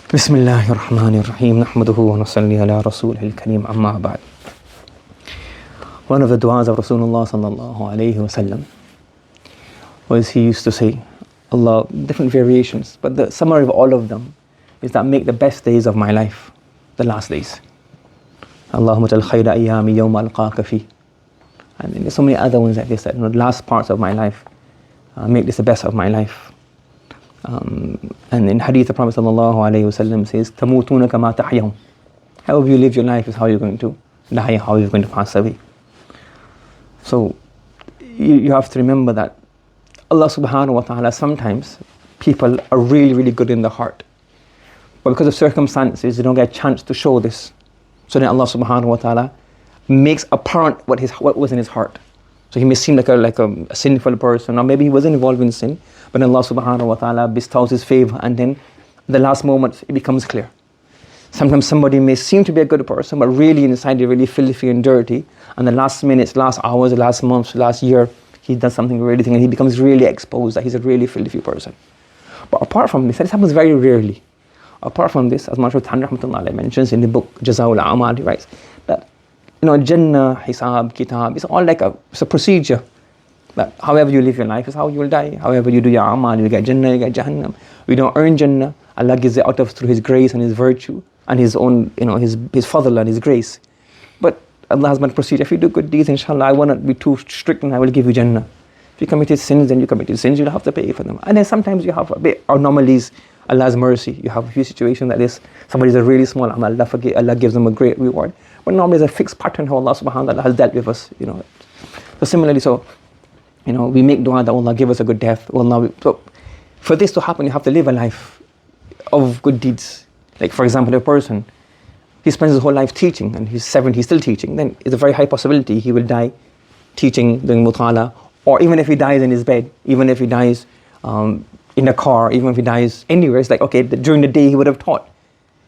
بسم الله الرحمن الرحيم نحمده ونصلي على رسوله الكريم أما بعد. One of the du'as of Rasulullah sallallahu alayhi wasallam was he used to say, Allah, different variations, but the summary of all of them is that make the best days of my life the last days. Allahumma jal khayra ayyami yawma alqaaka fi. And there's so many other ones that they said, the last parts of my life, make this the best of my life. And in hadith the Prophet sallallahu alayhi wasallam says, tamutuna kama tahyaun. However you live your life is how you're going to die, how you're going to pass away. So you have to remember that Allah subhanahu wa ta'ala, sometimes people are really, really good in the heart, but because of circumstances they don't get a chance to show this. So then Allah subhanahu wa ta'ala makes apparent what was in his heart. So he may seem like a sinful person, or maybe he wasn't involved in sin, but Allah subhanahu wa ta'ala bestows his favor, and then the last moment it becomes clear. Sometimes somebody may seem to be a good person, but really inside they're really filthy and dirty, and the last minutes, last hours, last months, last year, he does something really thing and he becomes really exposed that he's a really filthy person. But apart from this happens very rarely. Apart from this, as Mashur Tan Rahmatullah mentions in the book Jaza'ul A'mal, he writes that Jannah, Hisab, Kitab, it's all like it's a procedure. That however you live your life is how you will die. However you do your A'mal, you get Jannah, you get Jahannam. We don't earn Jannah. Allah gives it out of through His grace and His virtue and His own, His fadl and His grace. But Allah has one procedure. If you do good deeds, inshallah, I will not be too strict and I will give you Jannah. If you committed sins, then you committed sins, you'll have to pay for them. And then sometimes you have a bit anomalies, Allah's mercy. You have a few situations like this. Somebody's a really small amal, Allah gives them a great reward. But normally there's a fixed pattern how Allah subhanahu wa ta'ala has dealt with us. So similarly, we make dua that Allah give us a good death. So for this to happen, you have to live a life of good deeds. Like for example, a person, he spends his whole life teaching and he's 70, he's still teaching, then it's a very high possibility he will die teaching, doing mutala, or even if he dies in his bed, even if he dies in a car, even if he dies anywhere, it's like, okay, during the day he would have taught.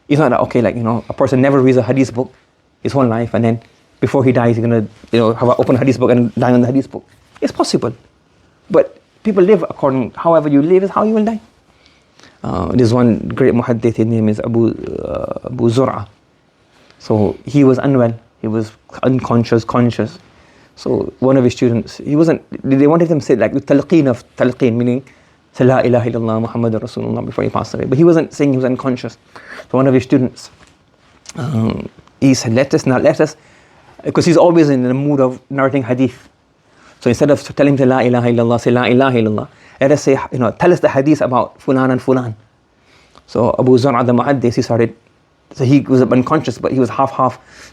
It's not that, okay, a person never reads a hadith book his whole life and then before he dies he's going to have an open hadith book and die on the hadith book. It's possible. But people live according, however you live is how you will die. There's one great muhaddith, his name is Abu Zur'a. So he was unwell, he was unconscious, conscious. So one of his students, they wanted him to say like the talqeen, meaning say la ilaha illallah Muhammadur Rasulullah before he passed away. But he wasn't saying he was unconscious. So one of his students, he said, let us, because he's always in the mood of narrating hadith. So instead of telling him to la ilaha illallah, say la ilaha illallah, let us say, tell us the hadith about fulan and fulan. So Abu Zur'a the muhaddith, so he was unconscious, but he was half.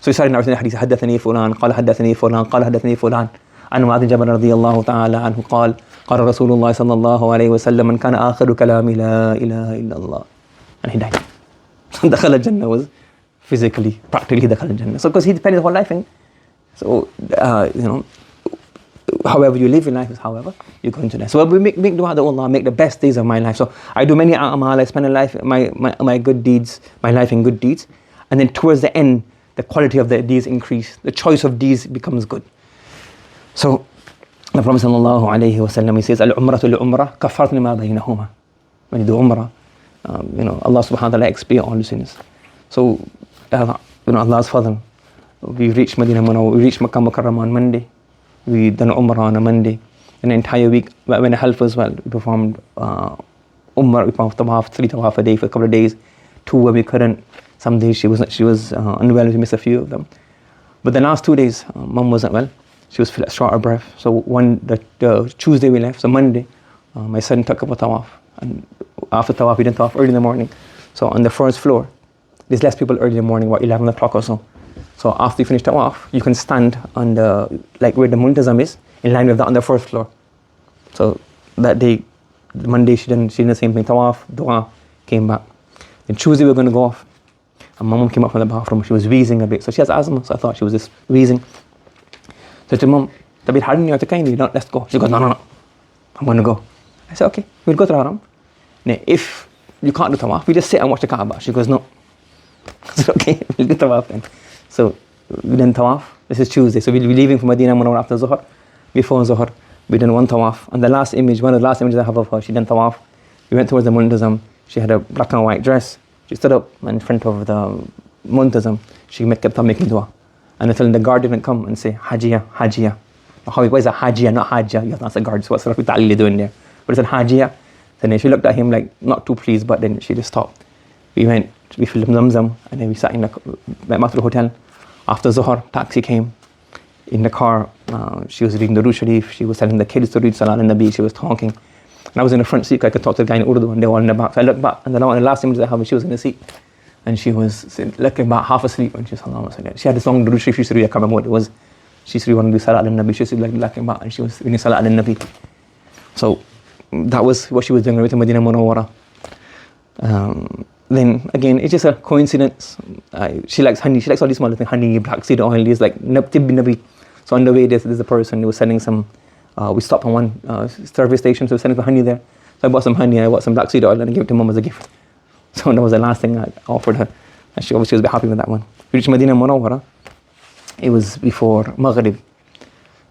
So he started narrating the hadith, حدثني فلان قال حدثني فلان قال حدثني فلان عن معاذ جبل رضي الله تعالى عنه قال قال رسول الله صلى الله عليه وسلم من كان آخر كلامي لا إله إلا الله. And he died. So دخل الجنة was physically, practically دخل الجنة. So because he depended his whole life in. So, however you live your life is however you're going to die. So we make dua that Allah make the best days of my life. So I do many a'mal, I spend my good deeds, my life in good deeds, and then towards the end the quality of the deeds increase, the choice of deeds becomes good. So the Prophet sallallahu alayhi wasallam, he says, al-umratu li-umrah kafarat ma baynahuma. When you do umrah, Allah subhanahu wa ta'ala expiate all the sins. So Allah's fadl, we reached Medina Munawwar, we reached Makkah Mukarramah on Monday. We done Umrah on a Monday. An entire week, when the health was well, we performed Umrah, we performed tawaf, 3 tawaf a day for a couple of days. 2 where we couldn't. Some days she was unwell, we missed a few of them. But the last 2 days, Mum wasn't well. She was short of breath. So the Tuesday we left, so Monday, my son took up a tawaf. And after tawaf, we didn't tawaf early in the morning. So on the first floor, there's less people early in the morning, about 11 o'clock or so. So after you finish tawaf, you can stand on where the multazam is, in line with that on the first floor. So that day, Monday, she did the same thing, tawaf, dua, came back. Then Tuesday we were going to go off. And Mum came up from the bathroom, she was wheezing a bit. So she has asthma, so I thought she was just wheezing. So I said, Mum, tabir harni or takayni, let's go. She goes, no, I'm going to go. I said, okay, we'll go to Haram. Now, if you can't do tawaf, we just sit and watch the Kaaba. She goes, no. I said, okay, we'll do tawaf then. So we done tawaf. This is Tuesday. So we'll be leaving from Medina Munawwar after Zuhr. Before Zuhr, we done 1 tawaf. And the last image, one of the last images I have of her, she done tawaf. We went towards the Muntazam. She had a black and white dress. She stood up in front of the Muntazam. She kept on making dua. And until the guard didn't come and say, Hajiya, Hajiya. Why is it Hajiya, not Hajja? You have to ask the guard, so what's the ta'ali doing there? But it said Hajiya. Then she looked at him like, not too pleased, but then she just stopped. We filled Zamzam, and then we sat in the hotel. After Zuhr, taxi came. In the car, she was reading the Durood Sharif. She was telling the kids to read Salat al-Nabi. She was talking. And I was in the front seat. I could talk to the guy in Urdu, and they were all in the back. So I looked back, and the last image I have, she was in the seat. And she was looking about half asleep when she was Sallallahu. She had this long Durood Sharif she used to read. I can't remember what it was. She used to read one of the Salat al-Nabi. She used to be looking back, and she was reading Salat al-Nabi. So that was what she was doing with Medina Munawwara. Then again, it's just a coincidence. She likes honey. She likes all these small things: honey, black seed oil. These like tibbi nabi. So on the way, there's a person who was selling some. We stopped on one service station, so we were selling some honey there. So I bought some honey. I bought some black seed oil, and I gave it to Mum as a gift. So that was the last thing I offered her, and she obviously was a bit happy with that one. We reached Medina Munawwara. It was before Maghrib.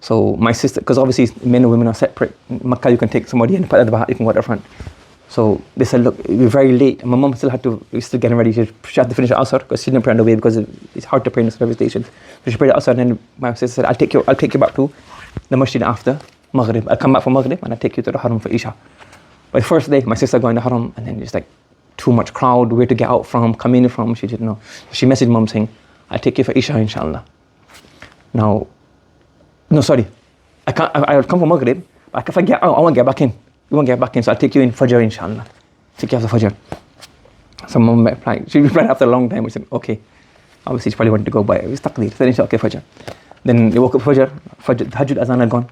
So my sister, because obviously men and women are separate. In Makkah, you can take somebody and put at the back, you can go at the front. So they said, look, we're very late. And my mum still we still getting ready. She had to finish the Asr because she didn't pray on the way because it's hard to pray in the service station. So she prayed the Asr, and then my sister said, I'll take you back to the masjid after Maghrib. I'll come back for Maghrib and I'll take you to the Haram for Isha. But the first day, my sister going to the Haram, and then just like too much crowd, where to get out from, come in from, she didn't know. So she messaged Mum saying, I'll take you for Isha, inshallah. Now, no, sorry. I'll come for Maghrib, but if I get out, I won't get back in. You won't get back in, so I'll take you in Fajr, inshallah. Take you after Fajr. So Mum replied. She replied after a long time. We said, okay. Obviously, she probably wanted to go, but it was taqdeer. So then she said, okay, Fajr. Then they woke up Fajr. Tahajjud Azan had gone.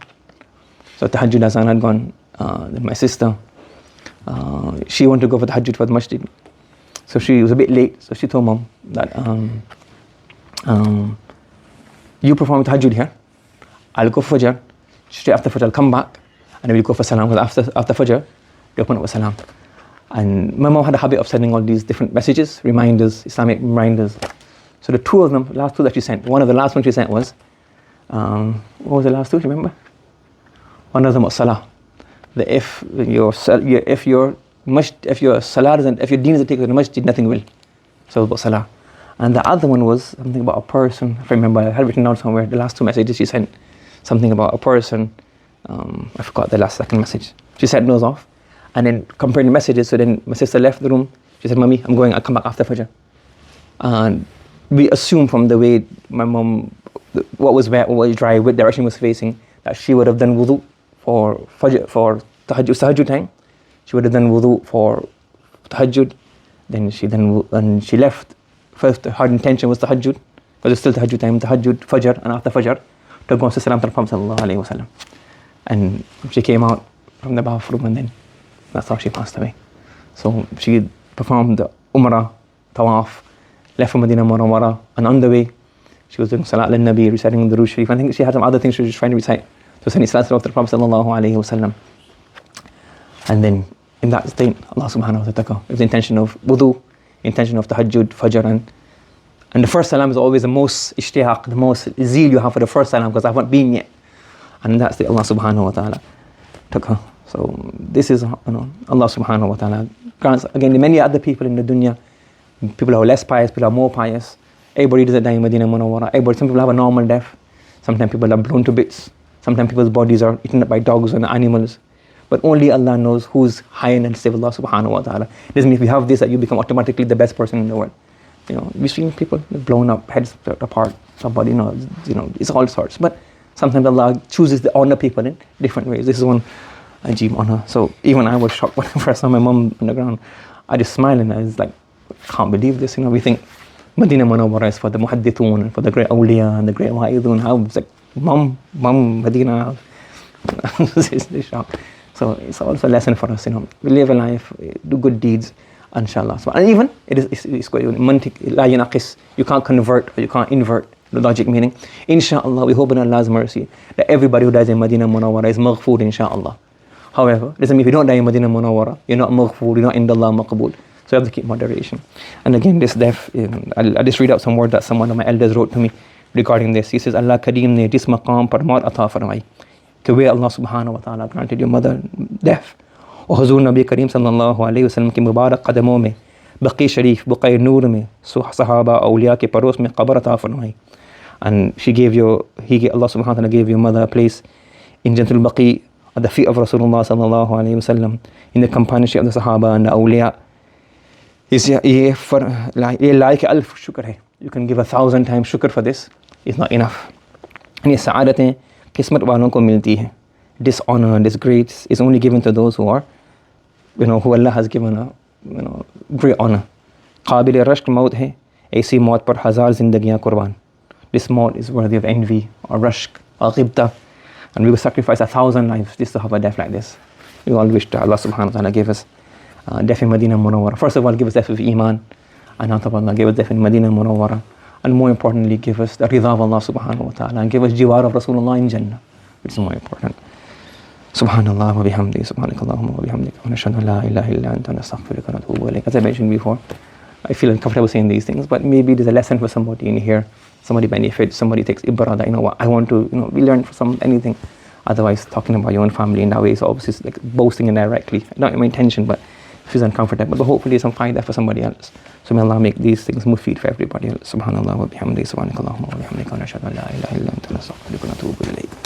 So Tahajjud Azan had gone. Then my sister, she wanted to go for Tahajjud for the masjid. So she was a bit late. So she told Mum that, you perform Tahajjud here. I'll go for Fajr. Straight after Fajr, I'll come back. And then we'll go for Salam, because after Fajr, they open up with Salam. And my mom had a habit of sending all these different messages, reminders, Islamic reminders. So the two of them, last two that she sent, one of the last ones she sent was, what was the last two, do you remember? One of them was Salah. If your Salah doesn't, if your deen doesn't take you to the masjid, nothing will. So it was about Salah. And the other one was something about a person. If I remember, I had it written down somewhere. The last two messages she sent, something about a person. I forgot the second message. She sent those off, and then comparing the messages. So then my sister left the room. She said, "Mommy, I'm going. I'll come back after Fajr." And we assumed from the way my mom, what was wet, what was dry, what direction was facing, that she would have done wudu for Fajr, for tahajjud time. She would have done wudu for tahajjud. Then she left. First, her intention was tahajjud, because it's still tahajjud time, tahajjud, Fajr, and after Fajr, to go and say salam to the Prophet sallallahu alaihi wasallam. And she came out from the bathroom, and then that's how she passed away. So she performed the Umrah, Tawaf, left for Medina Munawwara, and on the way, she was doing Salat al-Nabi, reciting the Durood Sharif. I think she had some other things she was trying to recite. So sending Salat to the Prophet sallallahu alaihi wasallam. And then in that state, Allah subhanahu wa ta'ala, it was the intention of wudu, intention of tahajjud, fajr, and the first salam is always the most ishtihaq, the most zeal you have for the first salam, because I haven't been yet. And that's the Allah subhanahu wa ta'ala took her. So this is, Allah subhanahu wa ta'ala grants, again, many other people in the dunya, people who are less pious, people who are more pious. Everybody doesn't die in Medina Munawwara. Some people have a normal death. Sometimes people are blown to bits. Sometimes people's bodies are eaten up by dogs and animals. But only Allah knows who's high in the state of Allah subhanahu wa ta'ala. Doesn't mean if you have this that you become automatically the best person in the world. We've seen people blown up, heads apart, somebody, it's all sorts. But sometimes Allah chooses to honor people in different ways. This is one ajib honor. So even I was shocked when I first saw my mum on the ground. I just smiled and I was like, can't believe this. We think Medina Munawwara is for the muhaddithun and for the great awliya and the great wa'idun. I was like, mum, Medina. It's a shock. So it's also a lesson for us, we live a life, do good deeds, inshallah. So, and even, it's quite mantiq, la yanaqis, you can't convert or you can't invert the logic, meaning, inshallah, we hope in Allah's mercy that everybody who dies in Medina Munawwara is maghfoor, inshallah. However, doesn't mean if you don't die in Medina Munawwara, you're not maghfoor, you're not in Allah maqbool. So you have to keep moderation. And again, this death, I'll just read out some words that someone of my elders wrote to me regarding this. He says, Allah Kareem ne jis maqam par maut ata farmai. The way Allah subhanahu wa ta'ala granted your mother death. और हुज़ूर नबी करीम सल्लल्लाहु अलैहि वसल्लम की मुबारक कदमों में बक़ी शरीफ बुक़े नूर में सहाबा औलिया के पड़ोस में क़ब्र अता फरमाई. And Allah subhanahu wa ta'ala gave your mother a place in Jannatul Baqi at the feet of Rasulullah sallallahu alayhi wa sallam, in the companionship of the Sahaba and the awliya. ये लायक अल्फ शुक्र है. You can give 1,000 times शुक्र for this. It's not enough. And ये सआदतें किस्मत वालों को मिलती हैं. This honor, this grace is only given to those who are, who Allah has given a, great honor. काबिल रश्क मौत है, ऐसी मौत पर हज़ार ज़िंदगियाँ कुर्बान. This maut is worthy of envy or rashk or ghibta, and we will sacrifice 1,000 lives just to have a death like this. We all wish that Allah subhanahu wa ta'ala give us death in Medina Munawwara. First of all, give us death with Iman, and on top of Allah, give us death in Medina Munawwara, and more importantly, give us the ridha of Allah subhanahu wa ta'ala, and give us jiwar of Rasulullah in Jannah, which is more important. Subhanallah wa bihamdi, subhanakallahumma wa bihamdika, wa nashhadu an la ilaha illa anta nastaghfiruka wa natubu ilayk. As I mentioned before, I feel uncomfortable saying these things, but maybe there's a lesson for somebody in here. Somebody benefits, somebody takes ibarah that, what, I want to, we learn from anything. Otherwise, talking about your own family in that way is obviously like boasting indirectly. Not my intention, but it feels uncomfortable. But hopefully some find that for somebody else. So may Allah make these things mufid for everybody else. Subhanallah wa bihamdi, subhanakallahumma wa bihamdika, wa nashhadu an la ilaha illa anta nastaghfiruka wa natubu ilayk.